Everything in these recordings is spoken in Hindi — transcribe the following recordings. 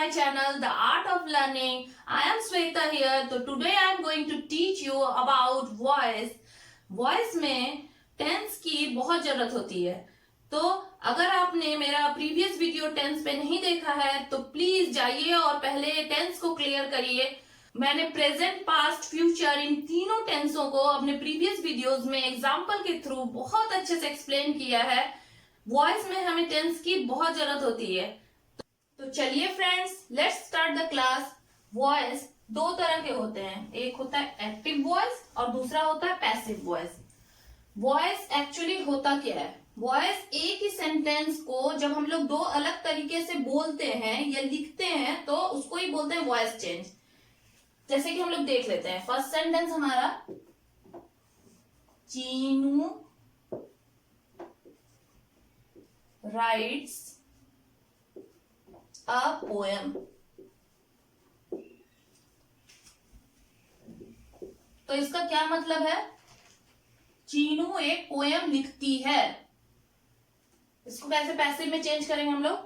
my channel, The Art of Learning. I am Sweta here. So today I am going to teach you about voice. Voice में टेंस की बहुत जरूरत होती है. तो अगर आपने मेरा प्रीवियस वीडियो टेंस पे नहीं देखा है तो प्लीज जाइए और पहले टेंस को क्लियर करिए. मैंने प्रेजेंट, पास्ट, फ्यूचर इन तीनों टेंसों को अपने प्रीवियस वीडियोस में एग्जांपल के थ्रू बहुत अच्छे से एक्सप्लेन किया है. वॉइस में हमें टेंस की बहुत जरूरत होती है. तो चलिए friends, let's start the class. Voice दो तरह के होते हैं. एक होता है एक्टिव वॉइस और दूसरा होता है पैसिव वॉइस. वॉइस एक्चुअली होता क्या है? वॉइस एक ही सेंटेंस को जब हम लोग दो अलग तरीके से बोलते हैं या लिखते हैं तो उसको ही बोलते हैं वॉइस चेंज. जैसे कि हम लोग देख लेते हैं. फर्स्ट सेंटेंस हमारा, चीनू राइट्स अ पोएम. तो इसका क्या मतलब है? चीनू एक पोएम लिखती है. इसको कैसे पैसिव में चेंज करेंगे हम लोग?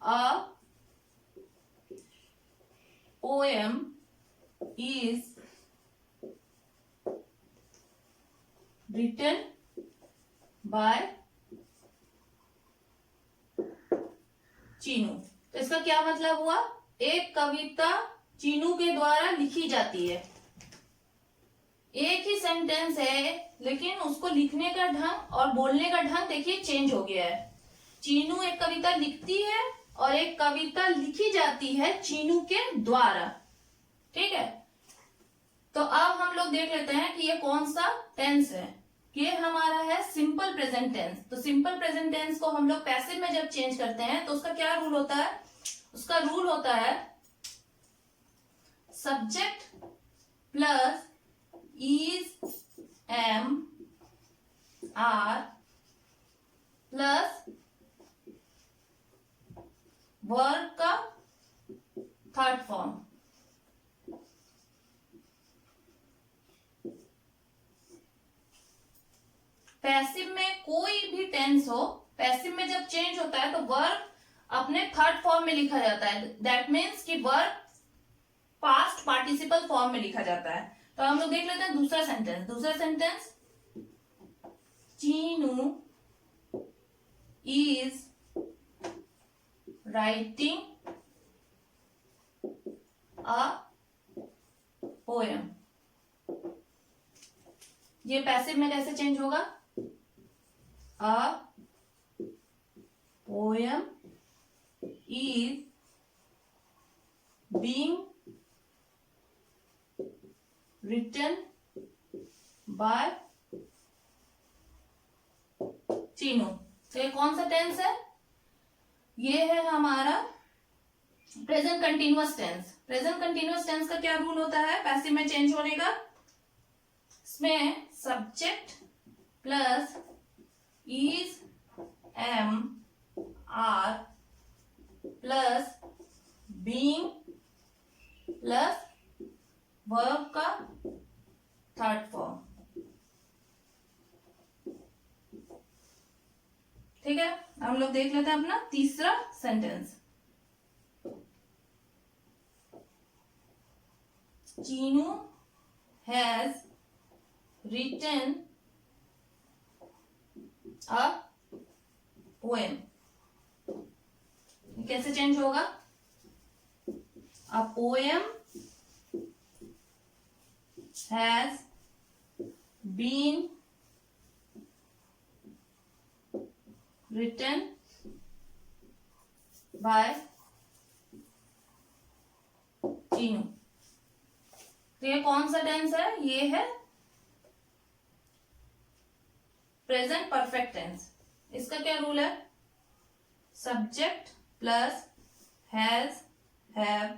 A poem is written by Chinu. तो इसका क्या मतलब हुआ? एक कविता चीनू के द्वारा लिखी जाती है. एक ही सेंटेंस है लेकिन उसको लिखने का ढंग और बोलने का ढंग देखिए चेंज हो गया है. चीनू एक कविता लिखती है और एक कविता लिखी जाती है चीनू के द्वारा. ठीक है. तो अब हम लोग देख लेते हैं कि ये कौन सा टेंस है. ये हमारा है सिंपल प्रेजेंट टेंस. तो सिंपल प्रेजेंट टेंस को हम लोग पैसिव में जब चेंज करते हैं तो उसका क्या रूल होता है? उसका रूल होता है subject plus is, am, are plus verb का थर्ड फॉर्म. पैसिव में कोई भी टेंस हो, पैसिव में जब चेंज होता है तो वर्ब अपने थर्ड फॉर्म में लिखा जाता है. दैट मीन्स कि वर्ब पास्ट पार्टिसिपल फॉर्म में लिखा जाता है. तो हम लोग देख लेते हैं दूसरा सेंटेंस. दूसरा sentence, Chinu is writing a poem. ये पैसिव में कैसे चेंज होगा? A poem is being written by Chinu. तो ये कौन सा टेंस है? ये है हमारा present continuous tense. Present continuous tense का क्या रूल होता है पैसिव में चेंज होने का? इसमें subject plus is, am, are plus being plus verb का थर्ड फॉर्म. ठीक है. हम लोग देख लेते हैं अपना तीसरा sentence. Chinu has written a poem. कैसे चेंज होगा? A poem has been written by Chinu. तो ये कौन सा टेंस है? ये है प्रेजेंट परफेक्ट टेंस. इसका क्या रूल है? Subject plus has, have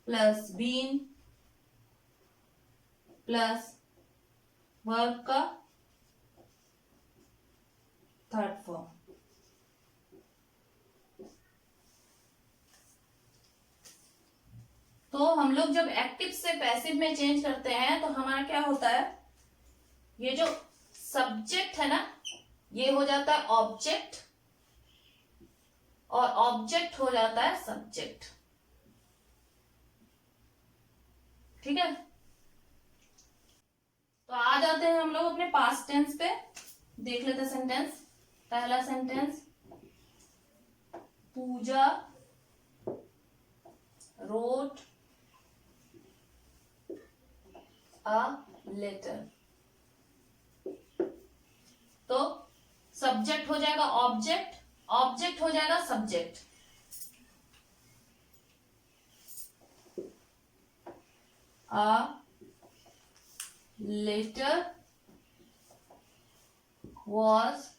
plus been plus verb का थर्ड फॉर्म. तो हम लोग जब एक्टिव से पैसिव में चेंज करते हैं तो हमारा क्या होता है? ये जो सब्जेक्ट है ना, ये हो जाता है ऑब्जेक्ट और ऑब्जेक्ट हो जाता है सब्जेक्ट। ठीक है, तो आ जाते हैं हम लोग अपने पास्ट टेंस पे। देख लेते सेंटेंस। पहला sentence, Puja wrote a letter। तो सब्जेक्ट हो जाएगा ऑब्जेक्ट, ऑब्जेक्ट हो जाएगा subject. A letter was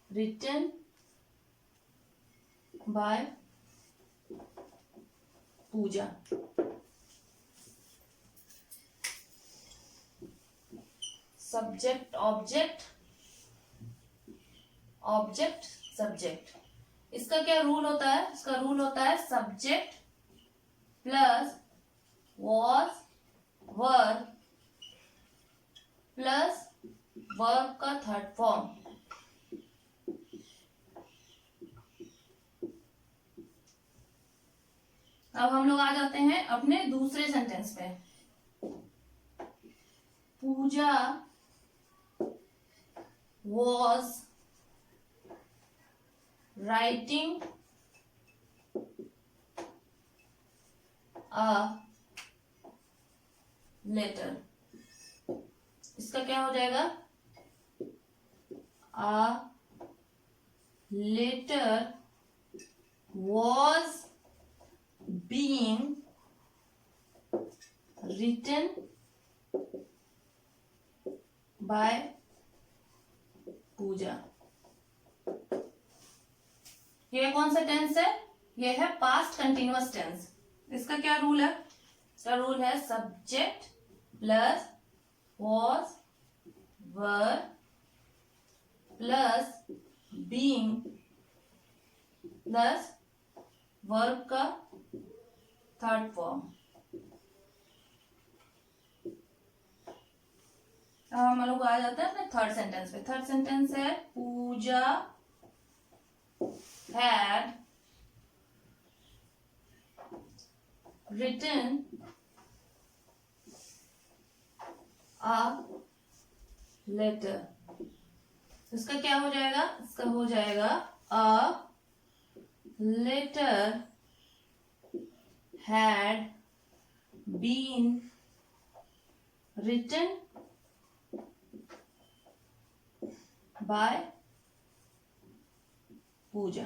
written by Puja. Subject object, object subject. इसका क्या रूल होता है? इसका रूल होता है subject plus was verb plus verb का थर्ड फॉर्म। अब हम लोग आ जाते हैं अपने दूसरे सेंटेंस पे। पूजा was writing a letter। इसका क्या हो जाएगा? A letter was being written by पूजा। ये कौन सा टेंस है? ये है पास्ट कंटिन्यूअस टेंस। इसका क्या रूल है? इसका रूल है subject plus was verb plus being plus verb का थर्ड फॉर्म। अब हम लोग आ जाते हैं अपने थर्ड सेंटेंस पे। थर्ड सेंटेंस है पूजा had written a letter। इसका क्या हो जाएगा? इसका हो जाएगा a letter had been written by पूजा।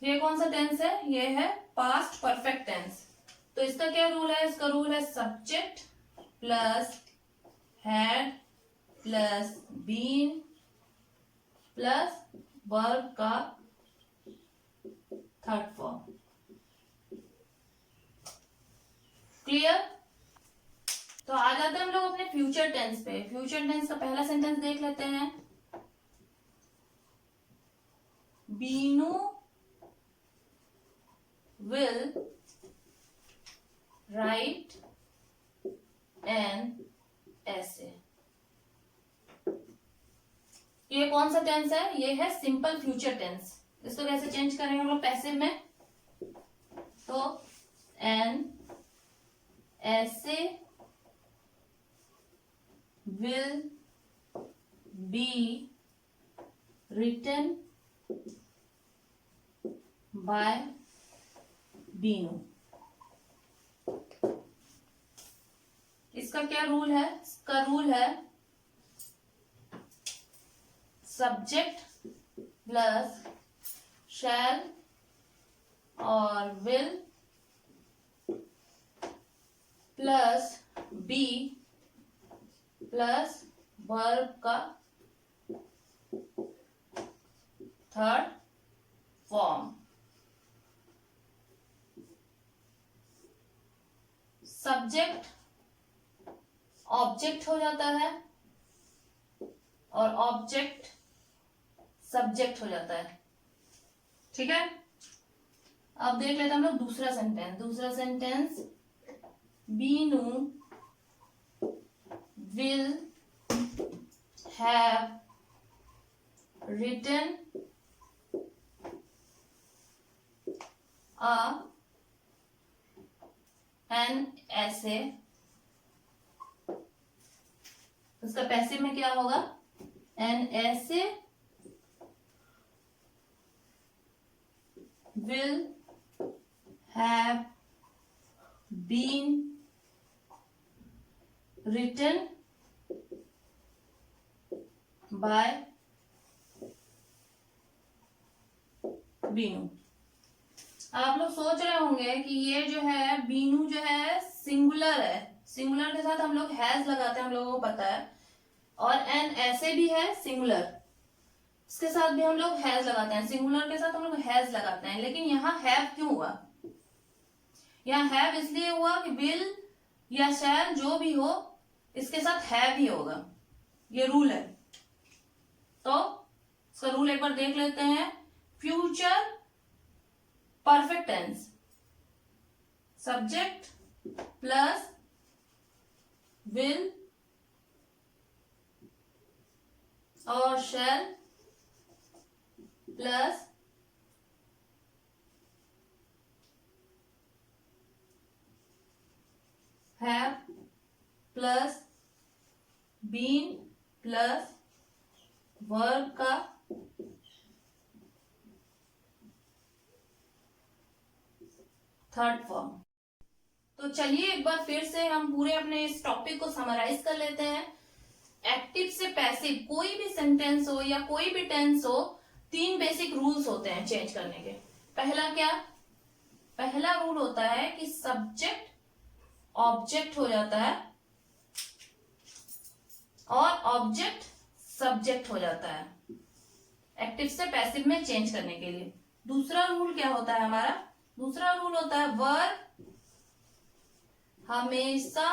ये कौन सा टेंस है? ये है पास्ट परफेक्ट टेंस। तो इसका क्या रूल है? इसका रूल है subject plus had plus been plus verb का थर्ड फॉर्म। क्लियर? तो आ जाते हैं हम लोग अपने फ्यूचर टेंस पे। फ्यूचर टेंस का पहला सेंटेंस देख लेते हैं। Binu will write an essay। ये कौन सा टेंस है? ये है सिंपल फ्यूचर टेंस। इसको कैसे चेंज करेंगे हम लोग पैसिव में? तो an essay will be written by Binu. इसका क्या रूल है? इसका रूल है सब्जेक्ट प्लस शैल और will plus be plus verb का थर्ड फॉर्म। सब्जेक्ट ऑब्जेक्ट हो जाता है और ऑब्जेक्ट सब्जेक्ट हो जाता है। ठीक है, अब देख लेते हैं हम लोग दूसरा सेंटेंस। दूसरा sentence Binu will have written an essay, उसका पैसिव में क्या होगा, an essay will have been written by Binu. आप लोग सोच रहे होंगे कि ये जो है बीनू जो है सिंगुलर है, सिंगुलर के साथ हम लोग हैज लगाते हैं, हम लोगों को पता है, और एन ऐसे भी है सिंगुलर, इसके साथ भी हम लोग हैज लगाते हैं, सिंगुलर के साथ हम लोग हैज लगाते हैं, लेकिन यहाँ हैव क्यों हुआ, यहाँ हैव इसलिए हुआ कि विल या शैल जो भी हो इसके साथ हैव ही होगा, ये रूल है। तो इसका रूल एक बार देख लेते हैं। Future perfect tense, subject plus will और shall plus have plus been plus verb का थर्ड फॉर्म। तो चलिए एक बार फिर से हम पूरे अपने इस टॉपिक को समराइज कर लेते हैं। एक्टिव से पैसिव कोई भी सेंटेंस हो या कोई भी टेंस हो, तीन बेसिक रूल्स होते हैं चेंज करने के। पहला क्या, पहला रूल होता है कि सब्जेक्ट ऑब्जेक्ट हो जाता है और ऑब्जेक्ट सब्जेक्ट हो जाता है एक्टिव से पैसिव में चेंज करने के लिए। दूसरा रूल क्या होता है हमारा, दूसरा रूल होता है वर्ब हमेशा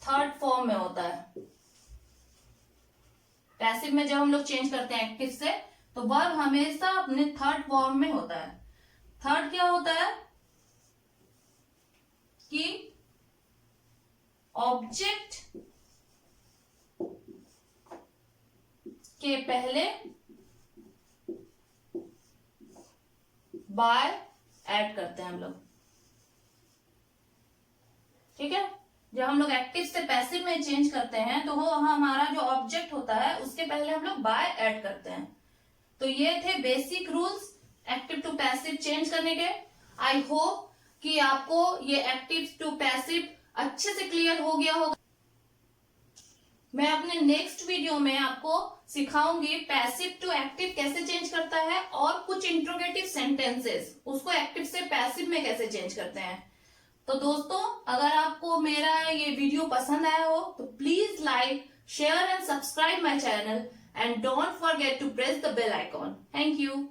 थर्ड फॉर्म में होता है। पैसिव में जब हम लोग चेंज करते हैं एक्टिव से, तो वर्ब हमेशा अपने थर्ड फॉर्म में होता है। थर्ड क्या होता है कि ऑब्जेक्ट के पहले बाय ऐड करते हैं हम लोग, ठीक है। जब हम लोग एक्टिव से पैसिव में चेंज करते हैं तो वो हमारा जो ऑब्जेक्ट होता है उसके पहले हम लोग बाय ऐड करते हैं। तो ये थे basic rules active to passive change करने के। आई होप कि आपको ये एक्टिव टू पैसिव अच्छे से क्लियर हो गया होगा। मैं अपने नेक्स्ट वीडियो में आपको सिखाऊंगी पैसिव टू एक्टिव कैसे चेंज करता है और कुछ इंट्रोगेटिव सेंटेंसेस उसको एक्टिव से पैसिव में कैसे चेंज करते हैं। तो दोस्तों, अगर आपको मेरा ये वीडियो पसंद आया हो तो please like, share and subscribe my channel and don't forget to press the bell icon. Thank you.